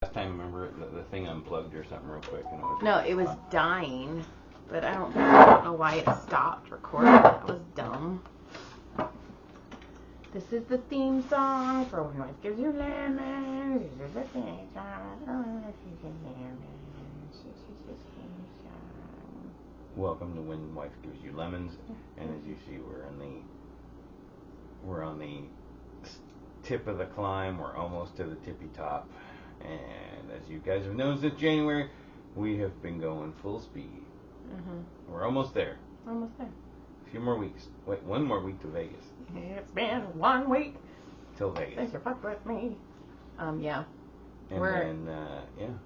Last time, remember, the thing unplugged or something real quick. And it was No, it was dying, but I don't know why it stopped recording. That was dumb. This is the theme song for When Life Gives You Lemons. This is the theme song for When Life Gives You Lemons. This is the theme song. Welcome to When Wife Gives You Lemons. And as you see, we're on the tip of the climb. We're almost to the tippy top. And as you guys have known since January, we have been going full speed. Mm-hmm. We're almost there. Almost there. A few more weeks. Wait, one more week to Vegas. It's been 1 week Till Vegas. since you fucked with me. Yeah. And then,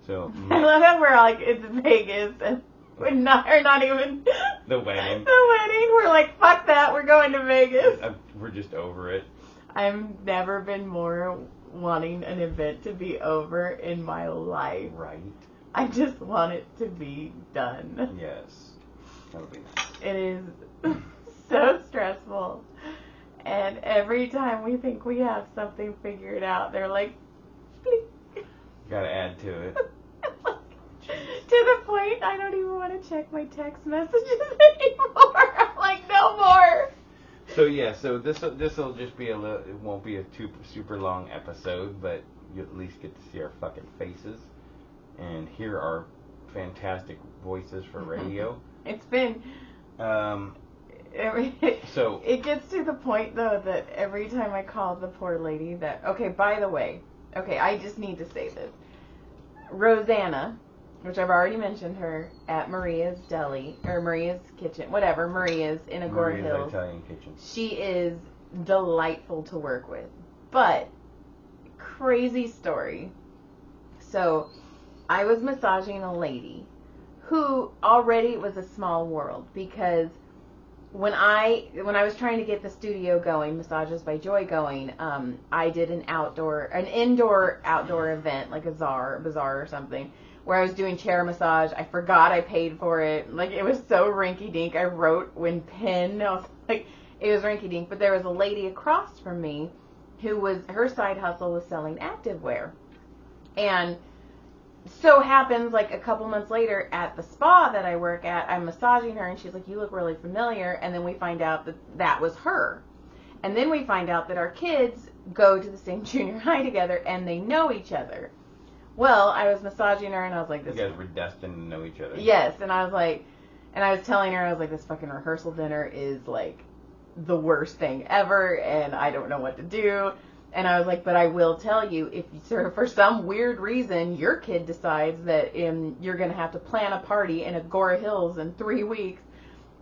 So. I love that we're like, it's Vegas, and we're not even The wedding. The wedding. We're like, fuck that. We're going to Vegas. We're just over it. I've never been more wanting an event to be over in my life. Right. I just want it to be done. Yes. That'll be nice. It is so stressful. And every time we think we have something figured out, they're like, bleep. Gotta add to it. To the point I don't even want to check my text messages anymore. I'm like, no more. So this'll just be it won't be a super long episode, but you at least get to see our fucking faces and hear our fantastic voices for radio. It's been it gets to the point though that every time I call the poor lady by the way, I just need to say this. Rosanna, which I've already mentioned her, at Maria's Deli, or Maria's Kitchen, whatever, Maria's in Agora Hills. Italian Kitchen. She is delightful to work with. But, crazy story. So, I was massaging a lady who already was a small world, because when I was trying to get the studio going, Massages by Joy going, I did an indoor-outdoor event, like a bazaar or something, where I was doing chair massage. I forgot I paid for it. Like, it was so rinky-dink. I wrote with pen. I was like, it was rinky-dink. But there was a lady across from me her side hustle was selling activewear. And so happens, like, a couple months later at the spa that I work at, I'm massaging her, and she's like, you look really familiar. And then we find out that was her. And then we find out that our kids go to the same junior high together, and they know each other. Well, I was massaging her, and I was like, You guys were destined to know each other. Yes, and I was telling her, I was like, this fucking rehearsal dinner is, like, the worst thing ever, and I don't know what to do. And I was like, but I will tell you, if for some weird reason your kid decides that you're going to have to plan a party in Agora Hills in 3 weeks,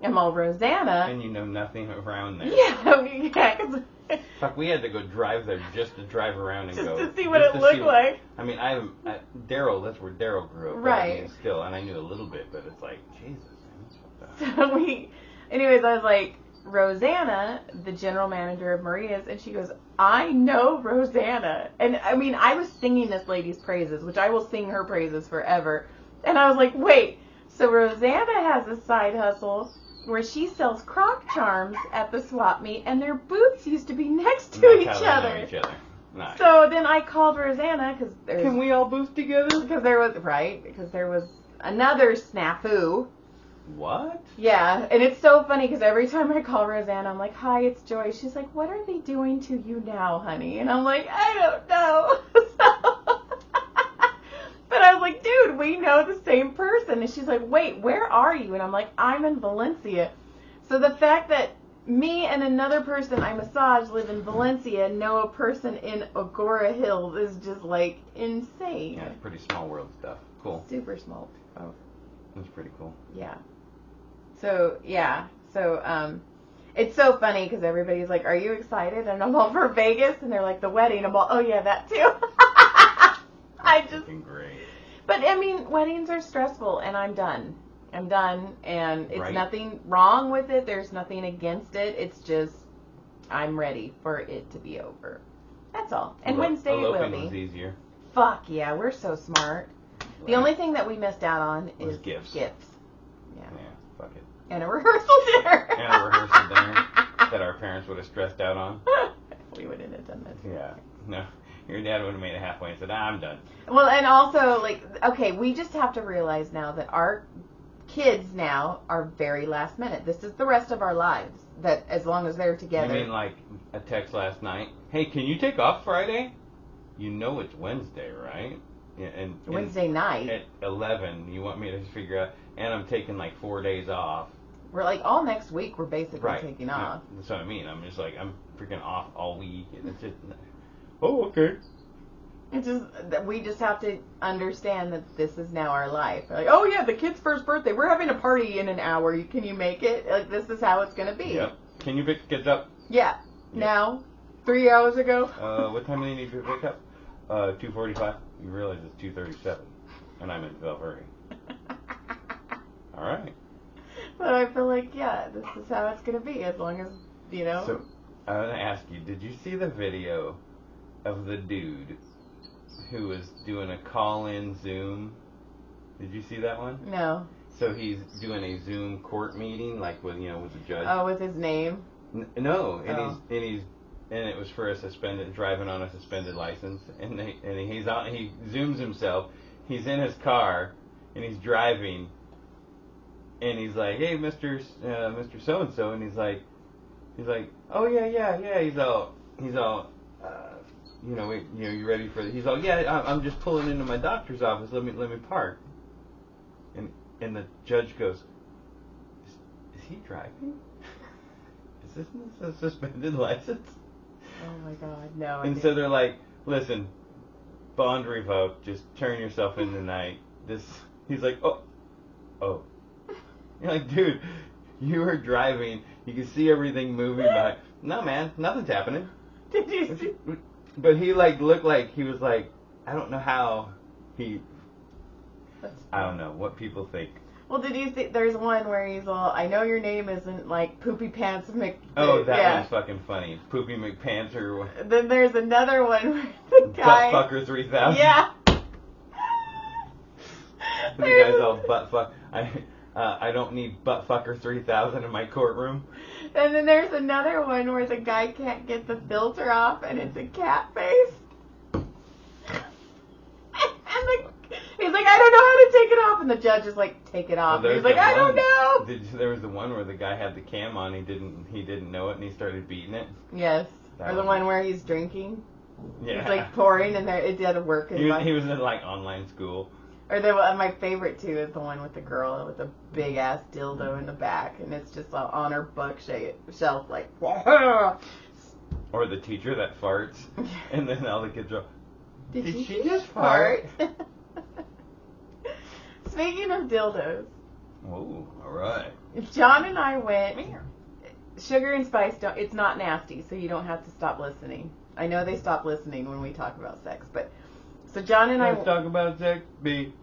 I'm all, Rosanna. And you know nothing around there. Yeah. Fuck, we had to go drive there just to drive around and just go. Just to see what it looked like. I mean, Daryl, that's where Daryl grew up. Right. I mean, still, and I knew a little bit, but it's like, Jesus, man, that's So anyways, I was like, Rosanna, the general manager of Maria's, and she goes, I know Rosanna. And I mean, I was singing this lady's praises, which I will sing her praises forever. And I was like, wait, so Rosanna has a side hustle where she sells Croc Charms at the swap meet, and their booths used to be next to each other. Nice. So then I called Rosanna, because can we all booth together? Because there was another snafu. What? Yeah, and it's so funny because every time I call Rosanna, I'm like, hi, it's Joy. She's like, what are they doing to you now, honey? And I'm like, I don't know. But I was like, dude, we know the same person. And she's like, wait, where are you? And I'm like, I'm in Valencia. So the fact that me and another person I massage live in Valencia, know a person in Agora Hills, is just, like, insane. Yeah, it's pretty small world stuff. Cool. Super small. Oh. That's pretty cool. Yeah. So, it's so funny because everybody's like, are you excited? And I'm all, for Vegas? And they're like, the wedding. I'm all, oh yeah, that too. Great. But, I mean, weddings are stressful, and I'm done, and it's right. Nothing wrong with it. There's nothing against it. It's just, I'm ready for it to be over. That's all. And Wednesday it will be. Was easier. Fuck yeah, we're so smart. Right. The only thing that we missed out on is gifts. Yeah, fuck it. And a rehearsal dinner. That our parents would have stressed out on. We wouldn't have done that. Yeah. No. Your dad would have made it halfway and said, I'm done. Well, and also, like, okay, we just have to realize now that our kids now are very last minute. This is the rest of our lives, that as long as they're together. You mean like a text last night? Hey, can you take off Friday? You know it's Wednesday, right? Yeah, and Wednesday night. At 11, you want me to figure out, and I'm taking like 4 days off. We're like, all next week we're basically taking off. Yeah, that's what I mean. I'm just like, I'm freaking off all week. And it's just, oh, okay. It's just, we just have to understand that this is now our life. Like, oh yeah, the kid's first birthday. We're having a party in an hour. Can you make it? Like, this is how it's going to be. Yep. Can you pick the kids up? Yeah. Now, 3 hours ago. What time do you need to pick up? 2:45. You realize it's 2:37, and I'm in Valverde. All right. But I feel like, yeah, this is how it's going to be, as long as, you know. So, I want to ask you, did you see the video of the dude who was doing a call-in Zoom? Did you see that one? No. So he's doing a Zoom court meeting, like with the judge. Oh, with his name? No, and it was for driving on a suspended license, and he zooms himself. He's in his car, and he's driving, and he's like, "Hey, Mr. So and so," and he's like, "Oh yeah." He's all, you ready for? He's all, "Yeah, I'm just pulling into my doctor's office. Let me park." And the judge goes, "Is he driving? Is this a suspended license?" Oh my God, no. And so they're like, "Listen, bond revoked. Just turn yourself in tonight." He's like, "Oh." You're like, dude, you were driving. You can see everything moving by. No, man, nothing's happening. Did you see? But he looked like he was like, I don't know how he. I don't know what people think. Well, did you see? There's one where he's all, "I know your name isn't like Poopy Pants Mc." Oh, that one's fucking funny. Poopy McPants or. Then there's another one where the guy. Buttfucker 3000. Yeah. The guy's all buttfuck. I don't need buttfucker 3000 in my courtroom. And then there's another one where the guy can't get the filter off, and it's a cat face. He's like, "I don't know how to take it off," and the judge is like, "Take it off." Well, he's like, "I don't know." There was the one where the guy had the cam on. He didn't know it, and he started beating it. Yes. Or the one where he's drinking. Yeah. He's like pouring, and it had to work. He was in like online school. Or my favorite too is the one with the girl with the big ass dildo in the back, and it's just on her bookshelf like. Or the teacher that farts, and then all the kids are. Did she just fart? Speaking of dildos. Oh, all right. John and I went. Sugar and spice it's not nasty, so you don't have to stop listening. I know they stop listening when we talk about sex, but so John and Let's talk about sex, baby.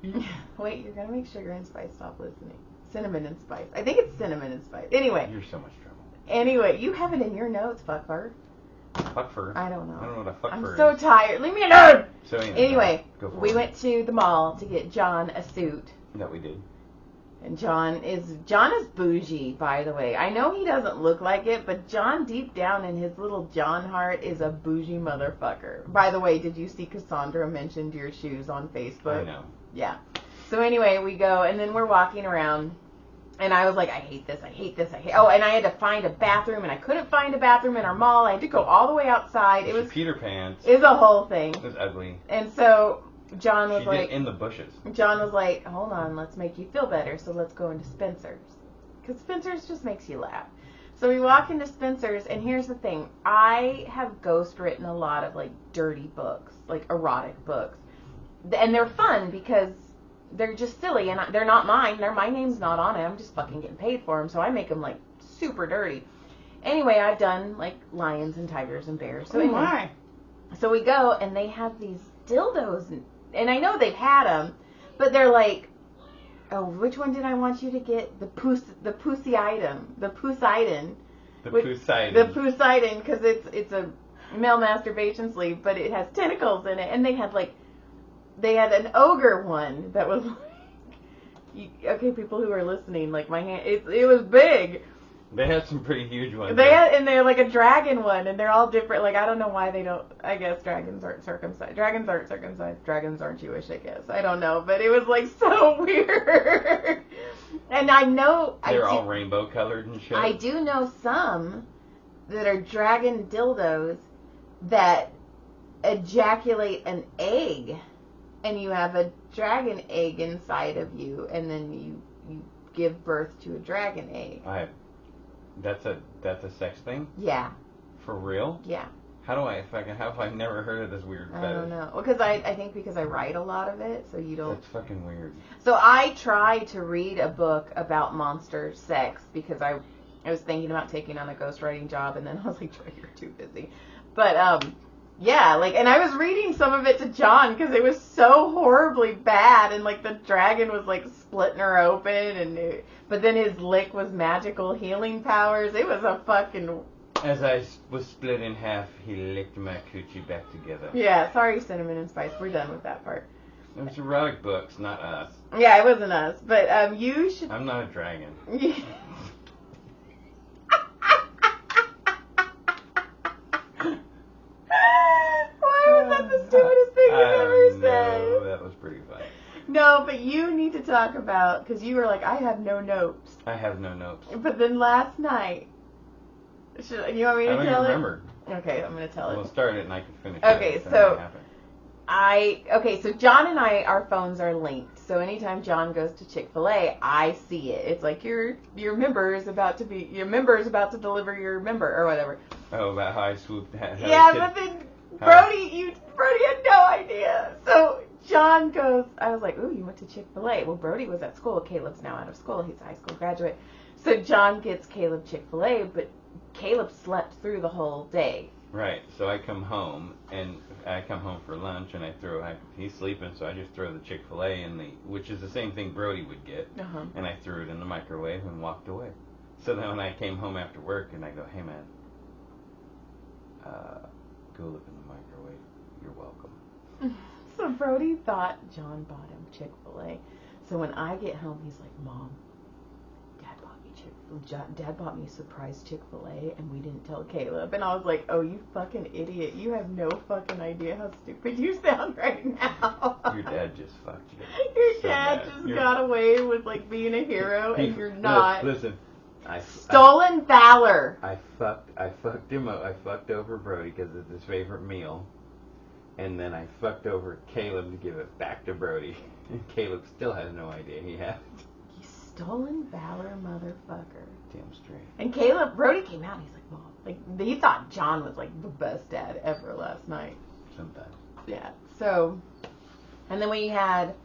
Wait, you're gonna make sugar and spice stop listening. Cinnamon and spice. I think it's cinnamon and spice. Anyway. You're so much trouble. Anyway, you have it in your notes, fuckfur. Fuckfur? I don't know. I don't know what a fuckfur is. I'm so tired. Leave me alone! So anyway, we went to the mall to get John a suit. That we did. And John is bougie, by the way. I know he doesn't look like it, but John, deep down in his little John heart, is a bougie motherfucker. By the way, did you see Cassandra mentioned your shoes on Facebook? I know. Yeah. So anyway, we go, and then we're walking around, and I was like, I hate this. Oh, and I had to find a bathroom, and I couldn't find a bathroom in our mall. I had to go all the way outside. It was Peter Pants. It was a whole thing. It was ugly. And so John was like, in the bushes. John was like, hold on, let's make you feel better, so let's go into Spencer's. Because Spencer's just makes you laugh. So we walk into Spencer's, and here's the thing. I have ghostwritten a lot of, like, dirty books, like erotic books. And they're fun because they're just silly, and they're not mine. My name's not on it. I'm just fucking getting paid for them, so I make them, like, super dirty. Anyway, I've done, like, lions and tigers and bears. So anyway, so we go, and they have these dildos, and I know they've had them, but they're like, oh, which one did I want you to get? The Poseidon, because it's a male masturbation sleeve, but it has tentacles in it, and they had an ogre one that was like, okay, people who are listening, like my hand, it was big, They had some pretty huge ones. They're like a dragon one, and they're all different. Like, I don't know why they don't. I guess dragons aren't circumcised. Dragons aren't circumcised. Dragons aren't Jewish, I guess. I don't know, but it was like so weird. And I know they're all rainbow colored and shit. I do know some that are dragon dildos that ejaculate an egg, and you have a dragon egg inside of you, and then you give birth to a dragon egg. That's a sex thing? Yeah. For real? Yeah. How have I never heard of this weird fetish? I don't know. Well, because I think because I write a lot of it, so you don't... That's fucking weird. So I tried to read a book about monster sex because I was thinking about taking on a ghostwriting job, and then I was like, Joy, you're too busy. But, yeah, like, and I was reading some of it to John because it was so horribly bad, and, like, the dragon was, like, splitting her open, but then his lick was magical healing powers. It was a fucking... As I was split in half, he licked my coochie back together. Yeah, sorry, Cinnamon and Spice. We're done with that part. It was erotic books, not us. Yeah, it wasn't us, but, you should... I'm not a dragon. That's the stupidest thing you've ever said. That was pretty funny. No, but you need to talk about, because you were like, I have no notes. I have no notes. But then last night, you want me to tell it? I don't even remember. Okay, I'm going to tell it. We'll start it and I can finish okay, it. So John and I, our phones are linked. So anytime John goes to Chick-fil-A, I see it. It's like your member is about to deliver your member or whatever. Oh, about how I swooped. Yeah, but then Brody had no idea. So John goes, I was like, ooh, you went to Chick-fil-A. Well, Brody was at school. Caleb's now out of school. He's a high school graduate. So John gets Caleb Chick-fil-A, but Caleb slept through the whole day. Right. So I come home for lunch, and he's sleeping, so I just throw the Chick-fil-A which is the same thing Brody would get, and I threw it in the microwave and walked away. So then when I came home after work, and I go, hey man, go look in the microwave. You're welcome. So Brody thought John bought him Chick-fil-A. So when I get home, he's like, Mom, Dad bought me a surprise Chick-fil-A, and we didn't tell Caleb. And I was like, oh, you fucking idiot. You have no fucking idea how stupid you sound right now. Your dad just fucked you. Your dad got away with, like, being a hero, and you're not. Listen. Stolen valor. I fucked him up. I fucked over Brody because it's his favorite meal. And then I fucked over Caleb to give it back to Brody. And Caleb still has no idea he had it. Stolen valor, motherfucker. Damn straight. And Brody came out and he's like, Mom. Like, he thought John was like the best dad ever last night. Sometimes. Yeah. So, and then we had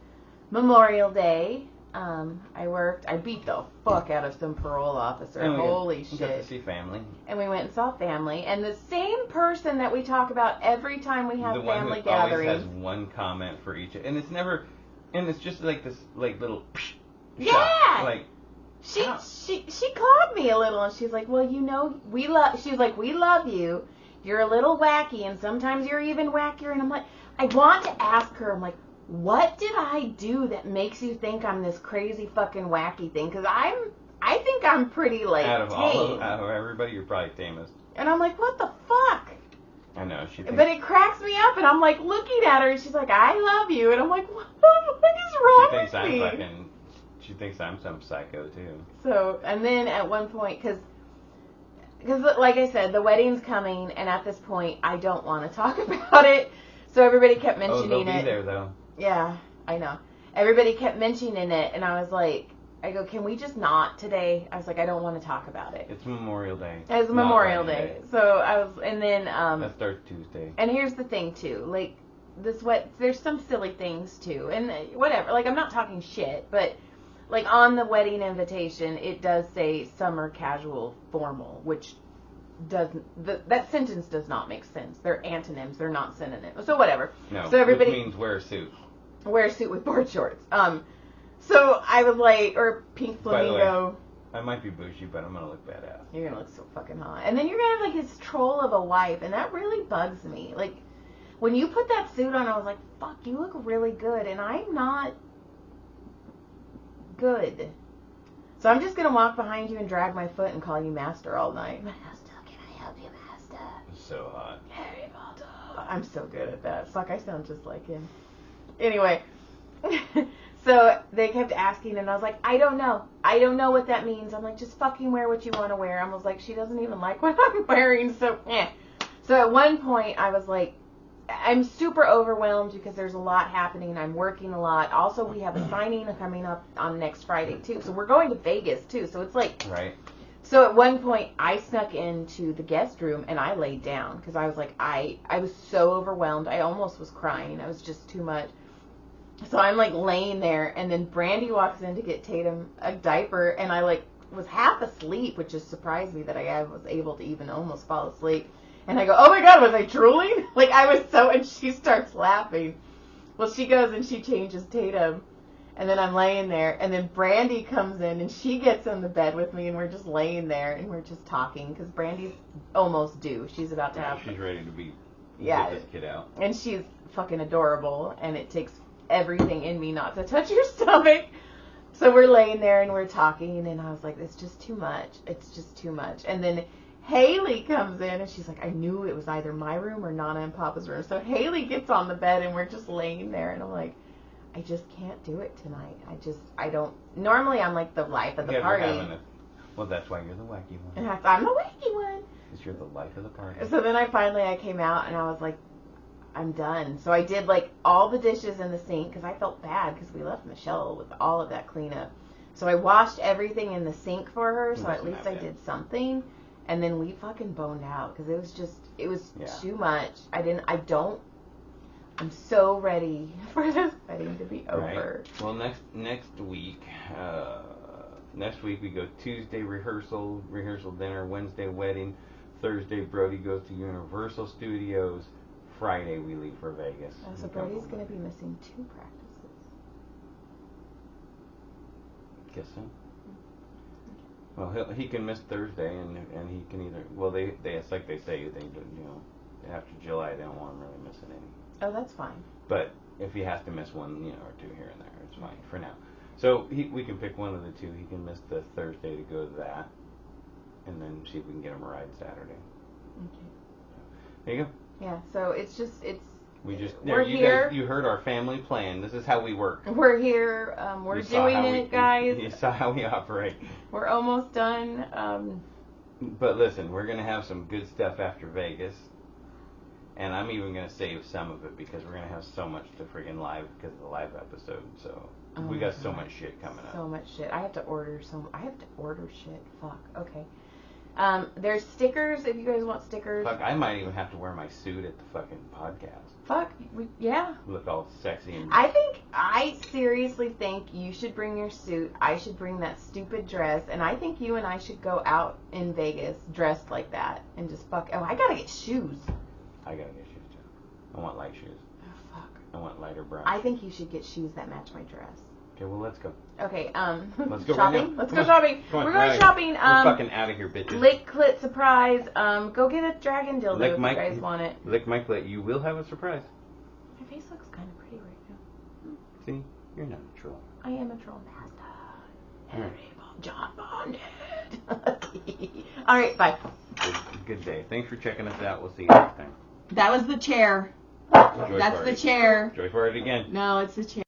Memorial Day. I beat the fuck out of some parole officer. Holy shit. We got to see family. And we went and saw family. And the same person that we talk about every time we have family gatherings. Always has one comment for each. And it's just like this, like, little... Yeah. Shot. Like, she called me a little, and she's like, well, we love you. You're a little wacky, and sometimes you're even wackier. And I'm like, I want to ask her, I'm like, what did I do that makes you think I'm this crazy fucking wacky thing? Because I think I'm pretty, like, out tame. Out of everybody, you're probably tamest. And I'm like, what the fuck? I know. But it cracks me up, and I'm like looking at her, and she's like, I love you. And I'm like, what is wrong with me? She thinks I'm some psycho, too. So, and then at one point, because like I said, the wedding's coming, and at this point, I don't want to talk about it. So everybody kept mentioning it. They'll be there, though. Yeah, I know. Everybody kept mentioning it, and I was like, can we just not today? I was like, I don't want to talk about it. It's Memorial Day. It's Memorial Day. So and then... that starts Tuesday. And here's the thing, too. Like, there's some silly things, too. And whatever. Like, I'm not talking shit, but... Like, on the wedding invitation, it does say summer casual formal, which that sentence does not make sense. They're antonyms. They're not synonyms. So, whatever. No, so everybody which means wear a suit. Wear a suit with board shorts. So, I was like, or pink flamingo. By the way, I might be bougie, but I'm going to look badass. You're going to look so fucking hot. And then you're going to have, like, this troll of a wife, and that really bugs me. Like, when you put that suit on, I was like, fuck, you look really good, and I'm not... good. So I'm just going to walk behind you and drag my foot and call you master all night. Master, can I help you, master? It's so hot. Harry Potter. I'm so good at that. Fuck, I sound just like him. Anyway, so they kept asking, and I was like, I don't know. I don't know what that means. I'm like, just fucking wear what you want to wear. I was like, she doesn't even like what I'm wearing, so eh. So at one point, I was like, I'm super overwhelmed because there's a lot happening. I'm working a lot. Also, we have a signing coming up on next Friday, too. So we're going to Vegas, too. So it's like... Right. So at one point, I snuck into the guest room and I laid down because I was like, I was so overwhelmed. I almost was crying. I was just too much. So I'm like laying there, and then Brandy walks in to get Tatum a diaper, and I like was half asleep, which just surprised me that I was able to even almost fall asleep. And I go, oh my God, was I drooling? Like I was so, and she starts laughing. Well, she goes and she changes Tatum. And then I'm laying there, and then Brandy comes in, and she gets in the bed with me, and we're just laying there, and we're just talking, because Brandy's almost due. She's about to have... She's ready to get this kid out. And she's fucking adorable, and it takes everything in me not to touch her stomach. So we're laying there, and we're talking, and I was like, it's just too much. It's just too much. And then Haley comes in, and she's like, I knew it was either my room or Nana and Papa's room. So Haley gets on the bed, and we're just laying there, and I'm like... I just can't do it tonight. I don't. Normally, I'm like the life of the party. Well, that's why you're the wacky one. And I'm the wacky one. Because you're the life of the party. So then I came out and I was like, I'm done. So I did like all the dishes in the sink because I felt bad because we left Michelle with all of that cleanup. So I washed everything in the sink for her. So at least I did something. And then we fucking boned out because it was too much. I'm so ready for this wedding to be over. Right. Well, next week we go Tuesday rehearsal dinner, Wednesday wedding, Thursday Brody goes to Universal Studios, Friday we leave for Vegas. Oh, so Brody's going to be missing 2 practices. Guess so. Well, he can miss Thursday, and he can either. Well, it's like they say, after July they don't want him really missing any. Oh, that's fine. But if he has to miss one, or 2 here and there, it's fine for now. So we can pick one of the 2. He can miss the Thursday to go to that, and then see if we can get him a ride Saturday. Okay. There you go. Yeah. So We're here. You heard our family plan. This is how we work. We're here. We're doing it, guys. You saw how we operate. We're almost done. But listen, we're gonna have some good stuff after Vegas. And I'm even going to save some of it because we're going to have so much to friggin' live because of the live episode. So we got so much shit coming up. So much shit. I have to order shit. Fuck. Okay. There's stickers if you guys want stickers. Fuck, I might even have to wear my suit at the fucking podcast. Fuck. Yeah. Look all sexy and... I seriously think you should bring your suit. I should bring that stupid dress. And I think you and I should go out in Vegas dressed like that and just fuck. Oh, I gotta get shoes. I gotta get shoes too. I want light shoes. Oh, fuck. I want lighter brown. I think you should get shoes that match my dress. Okay, well, let's go. Okay, let's go shopping? Right now. Let's go shopping. We're going shopping. We're fucking out of here, bitches. Lick clit surprise. Go get a dragon dildo if you guys want it. Lick my clit. You will have a surprise. My face looks kind of pretty right now. See? You're not a troll. I am a troll master. Harry John Bonded. Alright, bye. Good day. Thanks for checking us out. We'll see you next time. That was the chair. That's the chair. Joy for it again. No, it's the chair.